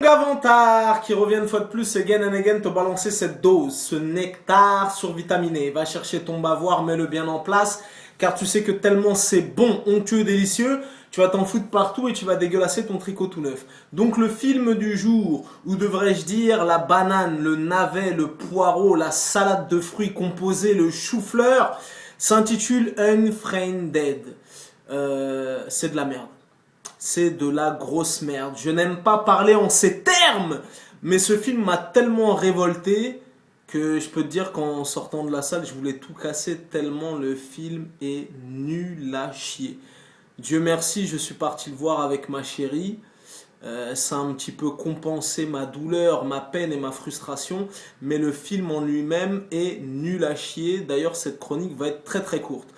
Gavantard qui revient une fois de plus again and again te balancer cette dose, ce nectar survitaminé. Va chercher ton bavoir, mets-le bien en place, car tu sais que tellement c'est bon, onctueux, délicieux, tu vas t'en foutre partout et tu vas dégueulasser ton tricot tout neuf. Donc le film du jour, ou devrais-je dire la banane, le navet, le poireau, la salade de fruits composée, le chou-fleur, s'intitule Unfriended. C'est de la merde. C'est de la grosse merde. Je n'aime pas parler en ces termes, mais ce film m'a tellement révolté que je peux te dire qu'en sortant de la salle, je voulais tout casser tellement le film est nul à chier. Dieu merci, je suis parti le voir avec ma chérie. Ça a un petit peu compensé ma douleur, ma peine et ma frustration, mais le film en lui-même est nul à chier. D'ailleurs, cette chronique va être très très courte.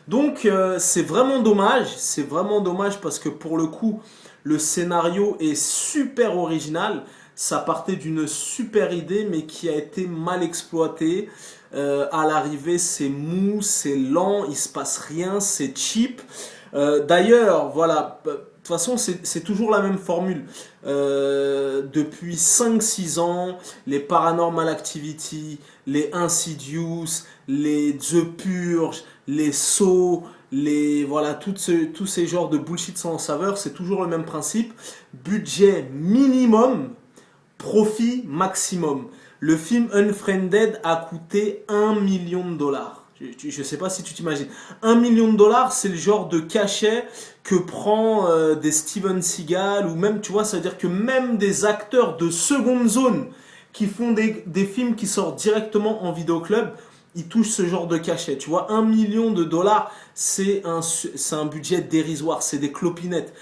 Donc c'est vraiment dommage parce que pour le coup, le scénario est super original. Ça partait d'une super idée mais qui a été mal exploitée. À l'arrivée, c'est mou, c'est lent, il se passe rien, c'est cheap. D'ailleurs, voilà, de toute façon, c'est toujours la même formule. Depuis 5-6 ans, les Paranormal Activity, les Insidious, les The Purge, les Saw, voilà, tous ces genres de bullshit sans saveur, c'est toujours le même principe. Budget minimum, profit maximum. Le film Unfriended a coûté 1 million de dollars. Je ne sais pas si tu t'imagines. 1 million de dollars, c'est le genre de cachet que prend des Steven Seagal ou même, tu vois, ça veut dire que même des acteurs de seconde zone qui font des films qui sortent directement en vidéoclub, ils touchent ce genre de cachet. Tu vois, 1 million de dollars, c'est un budget dérisoire, c'est des clopinettes.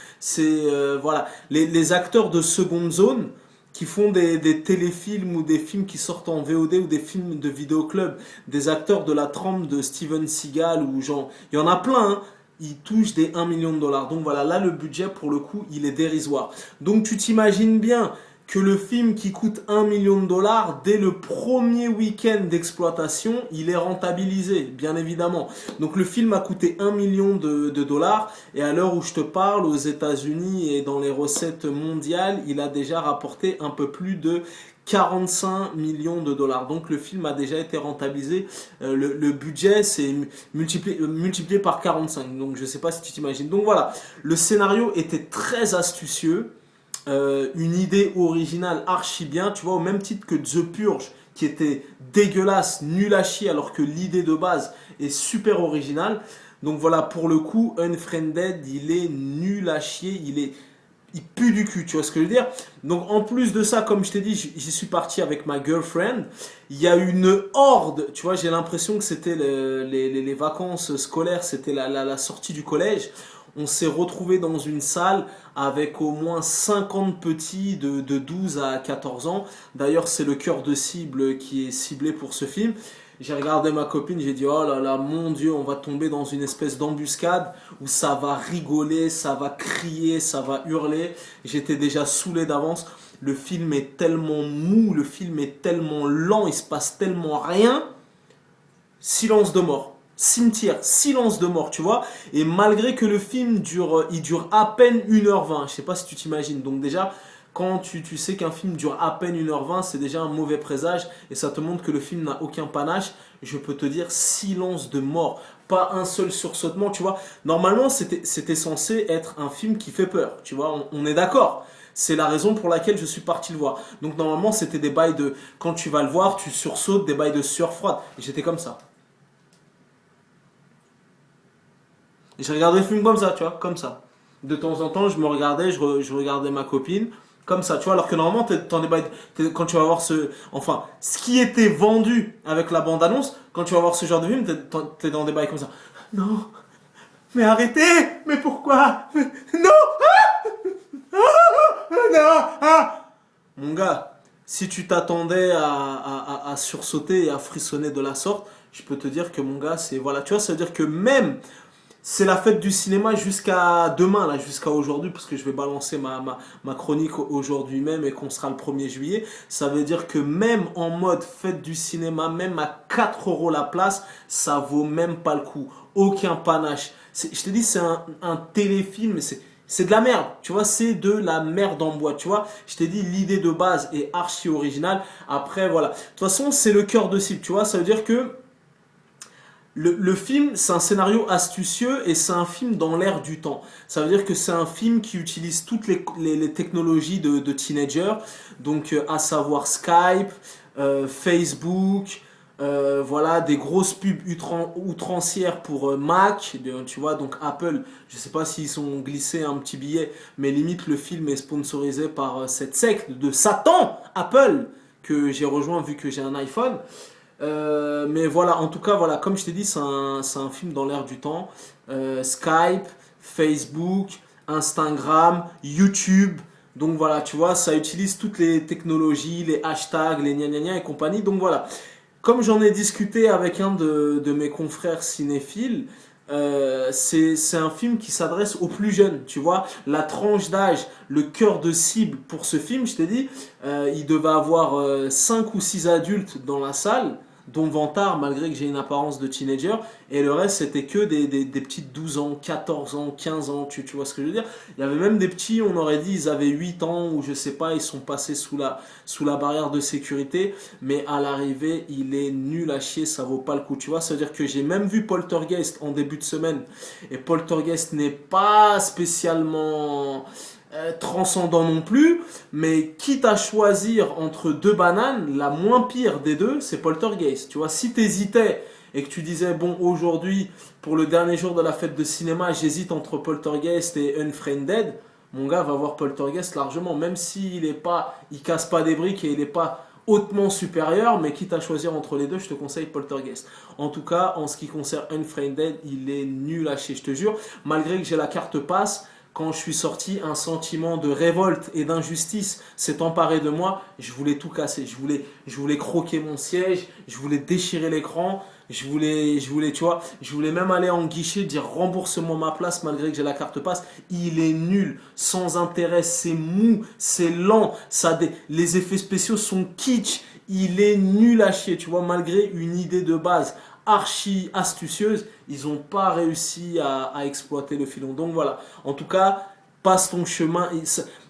Voilà, les acteurs de seconde zone qui font des téléfilms ou des films qui sortent en VOD ou des films de vidéoclub, des acteurs de la trempe de Steven Seagal ou genre, il y en a plein, hein, ils touchent des 1 million de dollars. Donc voilà, là le budget pour le coup, il est dérisoire. Donc tu t'imagines bien que le film qui coûte 1 million de dollars, dès le premier week-end d'exploitation, il est rentabilisé, bien évidemment. Donc le film a coûté 1 million de dollars et à l'heure où je te parle, aux États-Unis et dans les recettes mondiales, il a déjà rapporté un peu plus de 45 millions de dollars. Donc le film a déjà été rentabilisé. Le budget c'est multiplié par 45. Donc je sais pas si tu t'imagines. Donc voilà, le scénario était très astucieux. Une idée originale archi bien, tu vois, au même titre que The Purge, qui était dégueulasse, nul à chier, alors que l'idée de base est super originale. Donc voilà, pour le coup, Unfriended, il est nul à chier, il pue du cul, tu vois ce que je veux dire. Donc en plus de ça, comme je t'ai dit, j'y suis parti avec ma girlfriend. Il y a une horde, tu vois, j'ai l'impression que c'était les vacances scolaires, c'était la sortie du collège. On s'est retrouvé dans une salle avec au moins 50 petits de 12 à 14 ans. D'ailleurs, c'est le cœur de cible qui est ciblé pour ce film. J'ai regardé ma copine, j'ai dit oh là là, mon Dieu, on va tomber dans une espèce d'embuscade où ça va rigoler, ça va crier, ça va hurler. J'étais déjà saoulé d'avance. Le film est tellement mou, le film est tellement lent, il se passe tellement rien. Silence de mort. Cimetière, silence de mort, tu vois. Et malgré que le film dure à peine 1h20, je sais pas si tu t'imagines. Donc déjà, quand tu sais qu'un film dure à peine 1h20, c'est déjà un mauvais présage et ça te montre que le film n'a aucun panache. Je peux te dire silence de mort, pas un seul sursautement, tu vois. Normalement, c'était censé être un film qui fait peur, tu vois. On est d'accord. C'est la raison pour laquelle je suis parti le voir. Donc normalement, c'était des bails de quand tu vas le voir, tu sursautes, des bails de sueur froide. Et j'étais comme ça. Et je regardais le film comme ça, tu vois, comme ça. De temps en temps, je me regardais, je regardais ma copine, comme ça, tu vois, alors que normalement, quand tu vas voir enfin, ce qui était vendu avec la bande-annonce, quand tu vas voir ce genre de film, t'es dans des bails comme ça. Non, mais arrêtez, mais pourquoi? Non, non, ah. Mon gars, si tu t'attendais à sursauter et à frissonner de la sorte, je peux te dire que mon gars, c'est, voilà, tu vois, ça veut dire que même c'est la fête du cinéma jusqu'à demain, là, jusqu'à aujourd'hui, parce que je vais balancer ma chronique aujourd'hui même et qu'on sera le 1er juillet. Ça veut dire que même en mode fête du cinéma, même à 4 euros la place, ça vaut même pas le coup. Aucun panache. Je te dis, c'est un téléfilm, c'est de la merde, tu vois, c'est de la merde en boîte, tu vois. Je t'ai dit, l'idée de base est archi originale. Après, voilà. De toute façon, c'est le cœur de cible, tu vois. Ça veut dire que le film, c'est un scénario astucieux et c'est un film dans l'air du temps. Ça veut dire que c'est un film qui utilise toutes les technologies de teenagers, donc à savoir Skype, Facebook, voilà, des grosses pubs outrancières pour Mac, tu vois, donc Apple, je sais pas s'ils sont glissés un petit billet, mais limite le film est sponsorisé par cette secte de Satan, Apple, que j'ai rejoint vu que j'ai un iPhone. Mais voilà, en tout cas, voilà, comme je t'ai dit, c'est un film dans l'air du temps. Skype, Facebook, Instagram, YouTube. Donc voilà, tu vois, ça utilise toutes les technologies, les hashtags, les gna gna gna et compagnie. Donc voilà, comme j'en ai discuté avec un de mes confrères cinéphiles, c'est un film qui s'adresse aux plus jeunes, tu vois. La tranche d'âge, le cœur de cible pour ce film, je t'ai dit, il devait avoir 5 ou 6 adultes dans la salle, dont Vantard, malgré que j'ai une apparence de teenager, et le reste c'était que des petites 12 ans, 14 ans, 15 ans, tu vois ce que je veux dire. Il y avait même des petits, on aurait dit ils avaient 8 ans, ou je sais pas, ils sont passés sous la barrière de sécurité, mais à l'arrivée il est nul à chier, ça vaut pas le coup, tu vois. Ça veut dire que j'ai même vu Poltergeist en début de semaine, et Poltergeist n'est pas spécialement transcendant non plus, mais quitte à choisir entre deux bananes, la moins pire des deux, c'est Poltergeist. Tu vois, si t'hésitais et que tu disais, bon, aujourd'hui, pour le dernier jour de la fête de cinéma, j'hésite entre Poltergeist et Unfriended, mon gars va voir Poltergeist largement, même s'il est pas, il casse pas des briques et il est pas hautement supérieur, mais quitte à choisir entre les deux, je te conseille Poltergeist. En tout cas, en ce qui concerne Unfriended, il est nul à chier, je te jure. Malgré que j'ai la carte passe, quand je suis sorti, un sentiment de révolte et d'injustice s'est emparé de moi. Je voulais tout casser. Je voulais croquer mon siège. Je voulais déchirer l'écran. Tu vois, je voulais même aller en guichet, dire rembourse-moi ma place malgré que j'ai la carte passe. Il est nul, sans intérêt, c'est mou, c'est lent. Les effets spéciaux sont kitsch. Il est nul à chier, tu vois, malgré une idée de base archi astucieuse, ils n'ont pas réussi à exploiter le filon. Donc voilà, en tout cas, passe ton chemin.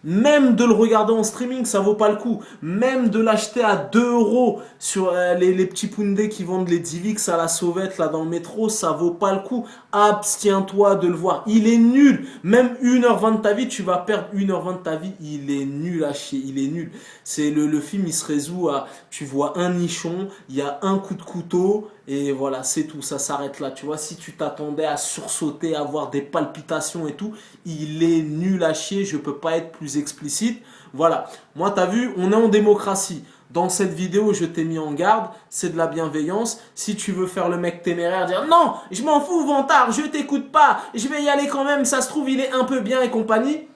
Même de le regarder en streaming, ça vaut pas le coup. Même de l'acheter à 2 euros sur les petits poundés qui vendent les Divix à la sauvette là dans le métro, ça vaut pas le coup. Abstiens-toi de le voir. Il est nul. Même 1h20 de ta vie, tu vas perdre 1h20 de ta vie. Il est nul à chier. Il est nul. C'est le film, il se résout à, tu vois un nichon, il y a un coup de couteau. Et voilà, c'est tout, ça s'arrête là. Tu vois, si tu t'attendais à sursauter, à avoir des palpitations et tout, il est nul à chier, je peux pas être plus explicite. Voilà, moi t'as vu, on est en démocratie. Dans cette vidéo, je t'ai mis en garde, c'est de la bienveillance. Si tu veux faire le mec téméraire, dire non, je m'en fous, Vantard, je t'écoute pas, je vais y aller quand même, ça se trouve, il est un peu bien et compagnie.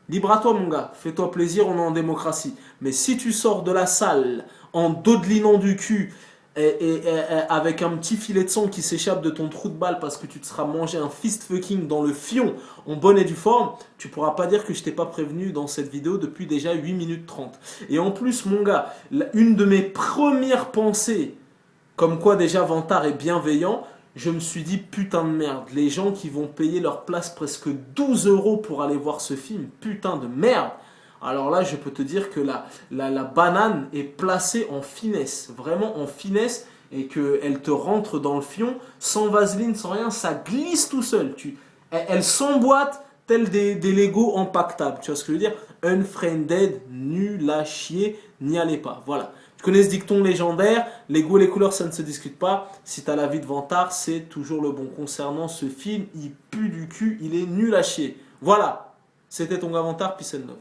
Libre à toi, mon gars, fais-toi plaisir, on est en démocratie. Mais si tu sors de la salle en dodelinant du cul, et avec un petit filet de sang qui s'échappe de ton trou de balle parce que tu te seras mangé un fist fucking dans le fion en bonne et due forme, tu pourras pas dire que je t'ai pas prévenu dans cette vidéo depuis déjà 8 minutes 30. Et en plus, mon gars, une de mes premières pensées, comme quoi déjà Vantard est bienveillant, je me suis dit putain de merde, les gens qui vont payer leur place presque 12 euros pour aller voir ce film, putain de merde. Alors là, je peux te dire que la banane est placée en finesse, vraiment en finesse, et qu'elle te rentre dans le fion, sans vaseline, sans rien, ça glisse tout seul. Elle s'emboîte tel des Lego empactables. Tu vois ce que je veux dire? Unfriended, nul à chier, n'y allez pas. Voilà. Tu connais ce dicton légendaire, les goûts et les couleurs, ça ne se discute pas. Si tu as l'avis de Vantard, c'est toujours le bon. Concernant ce film, il pue du cul, il est nul à chier. Voilà. C'était ton gars Vantard, peace and love.